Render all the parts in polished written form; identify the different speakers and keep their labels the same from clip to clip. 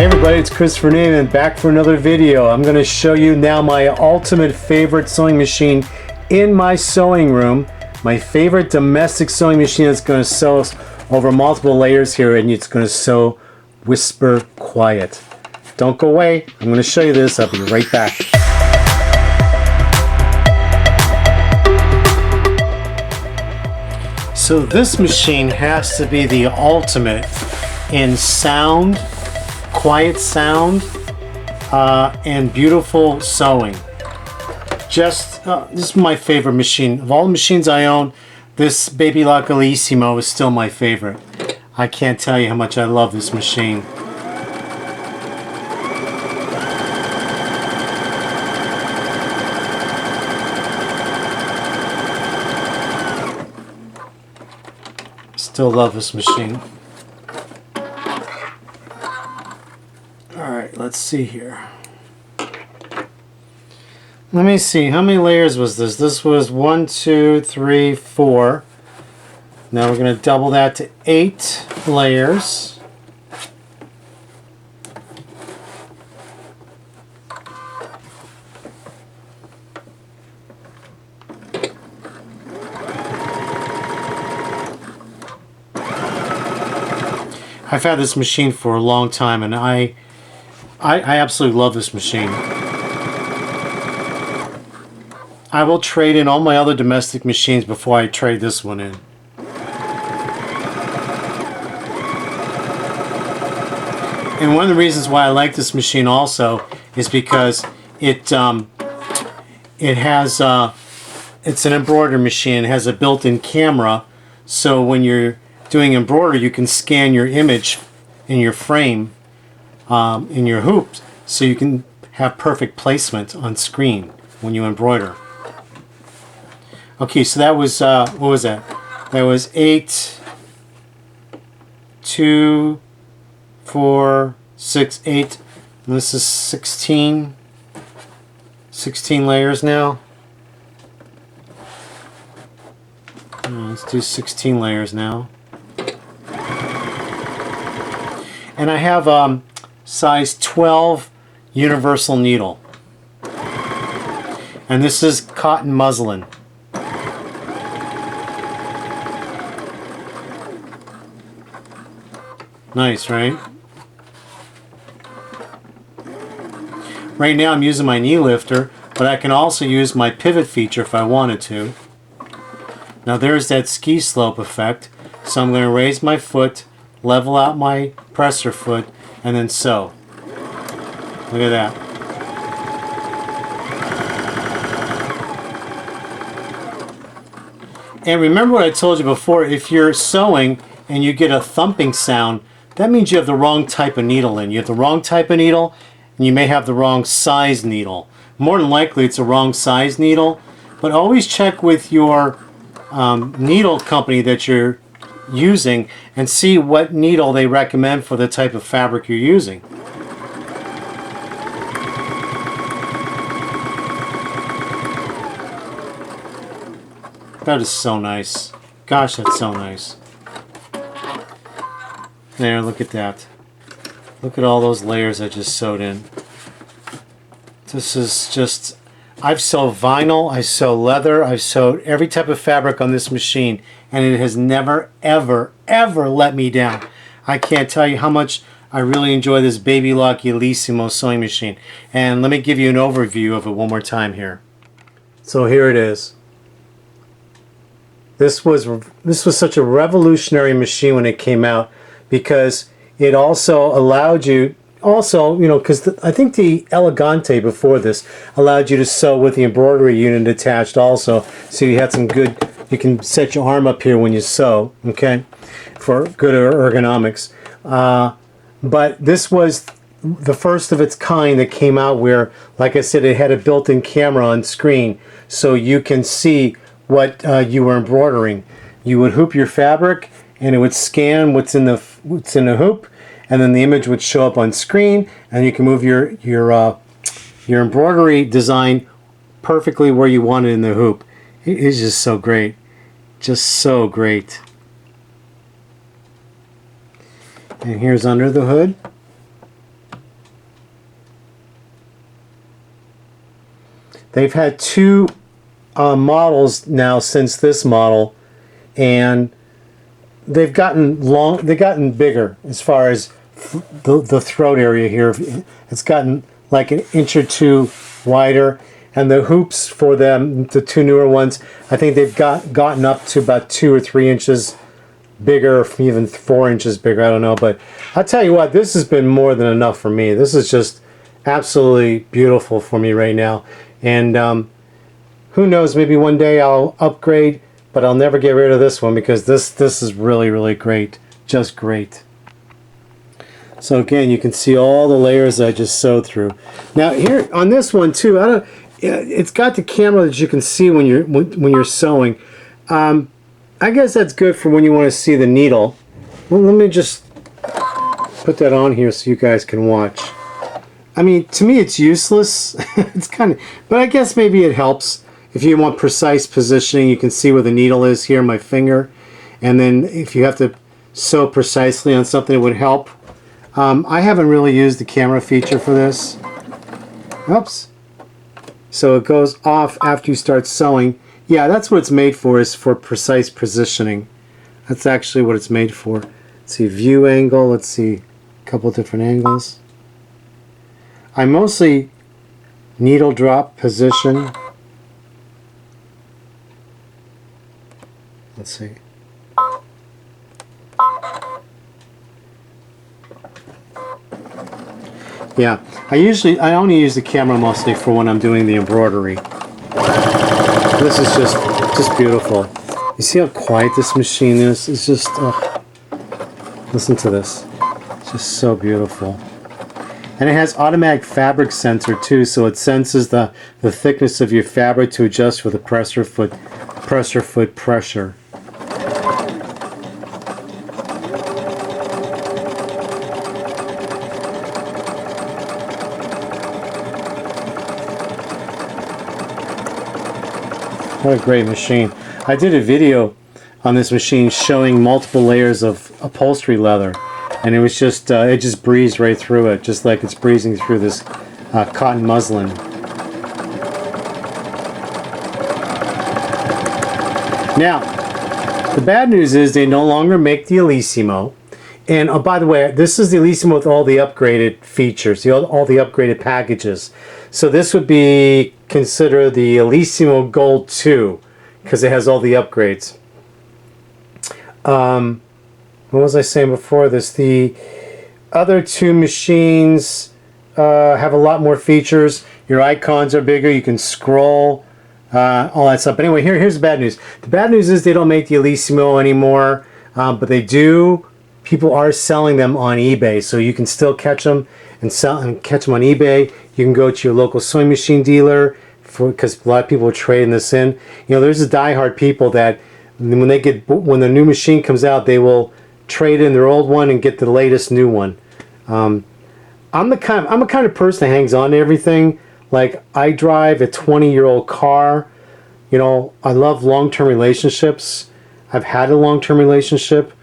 Speaker 1: Hey everybody, it's Christopher Nejman back for another video. I'm going to show you now my ultimate favorite sewing machine in my sewing room. My favorite domestic sewing machine that's going to sew over multiple layers here, and it's going to sew whisper quiet. Don't go away. I'm going to show you this. I'll be right back. So this machine has to be the ultimate in sound, quiet sound, and beautiful sewing. This is my favorite machine. Of all the machines I own, this Baby Lock Ellisimo is still my favorite. I can't tell you how much I love this machine. Still love this machine. Alright, let's see here. Let me see, how many layers was this? This was 1, 2, 3, 4. Now we're going to double that to 8 layers. I've had this machine for a long time, and I absolutely love this machine. I will trade in all my other domestic machines before I trade this one in. And one of the reasons why I like this machine also is because it's an embroidery machine. It has a built-in camera, so when you're doing embroidery, you can scan your image in your frame, in your hoops, so you can have perfect placement on screen when you embroider. Okay, so that was, what was that? That was 8, 2, 4, 6, 8. And this is 16 layers now. Let's do 16 layers now. And I have size 12 universal needle. And this is cotton muslin. Nice, right? Right now I'm using my knee lifter, but I can also use my pivot feature if I wanted to. Now there's that ski slope effect. So I'm going to raise my foot, level out my presser foot, and then sew. Look at that. And remember what I told you before, if you're sewing and you get a thumping sound, that means you have the wrong type of needle in. You have the wrong type of needle, and you may have the wrong size needle. More than likely it's a wrong size needle, but always check with your needle company that you're using and see what needle they recommend for the type of fabric you're using. That is so nice. Gosh, that's so nice. There, look at that. Look at all those layers I just sewed in. This is just... I've sewed vinyl, I sew leather, I've sewed every type of fabric on this machine, and it has never, ever, ever let me down. I can't tell you how much I really enjoy this Baby Lock Ellisimo sewing machine. And let me give you an overview of it one more time here. So here it is. This was such a revolutionary machine when it came out, because it also allowed you, because I think the Elegante before this allowed you to sew with the embroidery unit attached also, so you had some good, you can set your arm up here when you sew, okay, for good ergonomics. But this was the first of its kind that came out where, like I said, it had a built-in camera on screen, so you can see what you were embroidering. You would hoop your fabric, and it would scan what's in the hoop, and then the image would show up on screen, and you can move your embroidery design perfectly where you want it in the hoop. It is just so great. Just so great. And here's under the hood. they've had two models now since this model, and they've gotten bigger as far as the throat area here. It's gotten like an inch or two wider, and the hoops for them, the two newer ones, I think they've gotten up to about 2 or 3 inches bigger, even 4 inches bigger. I don't know, but I'll tell you what, this has been more than enough for me. This is just absolutely beautiful for me right now, and who knows, maybe one day I'll upgrade, but I'll never get rid of this one because this is really, really great. Just great. So again, you can see all the layers I just sewed through. Now here on this one too, it's got the camera that you can see when you're sewing. I guess that's good for when you want to see the needle. Well, let me just put that on here so you guys can watch. I mean, to me it's useless. It's kind of, but I guess maybe it helps. If you want precise positioning, you can see where the needle is here, my finger. And then if you have to sew precisely on something, it would help. I haven't really used the camera feature for this. Oops. So it goes off after you start sewing. Yeah, that's what it's made for, is for precise positioning. That's actually what it's made for. Let's see, view angle. Let's see, a couple different angles. I mostly needle drop position. Let's see. Yeah, I only use the camera mostly for when I'm doing the embroidery. This is just beautiful. You see how quiet this machine is? It's just, listen to this. It's just so beautiful. And it has automatic fabric sensor too, so it senses the thickness of your fabric to adjust for the presser foot pressure. What a great machine. I did a video on this machine showing multiple layers of upholstery leather, and it was just it just breezed right through it, just like it's breezing through this cotton muslin. Now, the bad news is they no longer make the Ellisimo. And oh, by the way, this is the Ellisimo with all the upgraded features, all the upgraded packages. So this would be considered the Ellisimo Gold 2 because it has all the upgrades. What was I saying before this? The other two machines have a lot more features. Your icons are bigger. You can scroll, all that stuff. But anyway, here's the bad news. The bad news is they don't make the Ellisimo anymore, but they do. People are selling them on eBay, so you can still catch them and catch them on eBay. You can go to your local sewing machine dealer because a lot of people are trading this in. You know, there's a diehard people that when the new machine comes out, they will trade in their old one and get the latest new one. I'm a kind of person that hangs on to everything. Like, I drive a 20-year-old car. You know, I love long-term relationships. I've had a long-term relationship.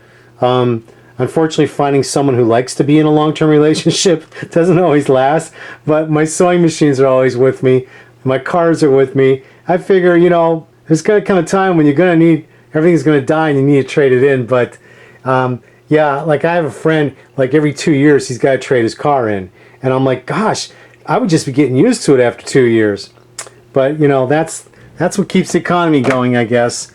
Speaker 1: Unfortunately, finding someone who likes to be in a long-term relationship doesn't always last, but my sewing machines are always with me. My cars are with me. I figure, you know, there's going to come a time when you're going to need, everything's going to die and you need to trade it in. But yeah, like I have a friend, like every 2 years he's got to trade his car in. And I'm like, gosh, I would just be getting used to it after 2 years. But, you know, that's what keeps the economy going, I guess.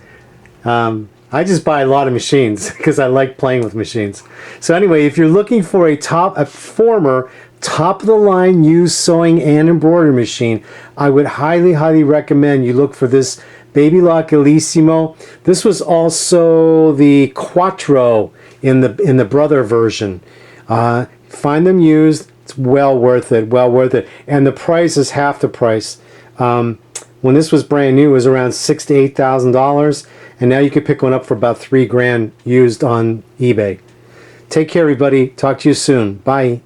Speaker 1: I just buy a lot of machines because I like playing with machines. So anyway, if you're looking for a former top-of-the-line used sewing and embroidery machine, I would highly recommend you look for this Baby Lock Ellisimo. This was also the Quattro in the Brother version. Find them used. It's well worth it. Well worth it. And the price is half the price. When this was brand new, it was around $6,000 to $8,000, and now you can pick one up for about $3,000 used on eBay. Take care, everybody. Talk to you soon. Bye.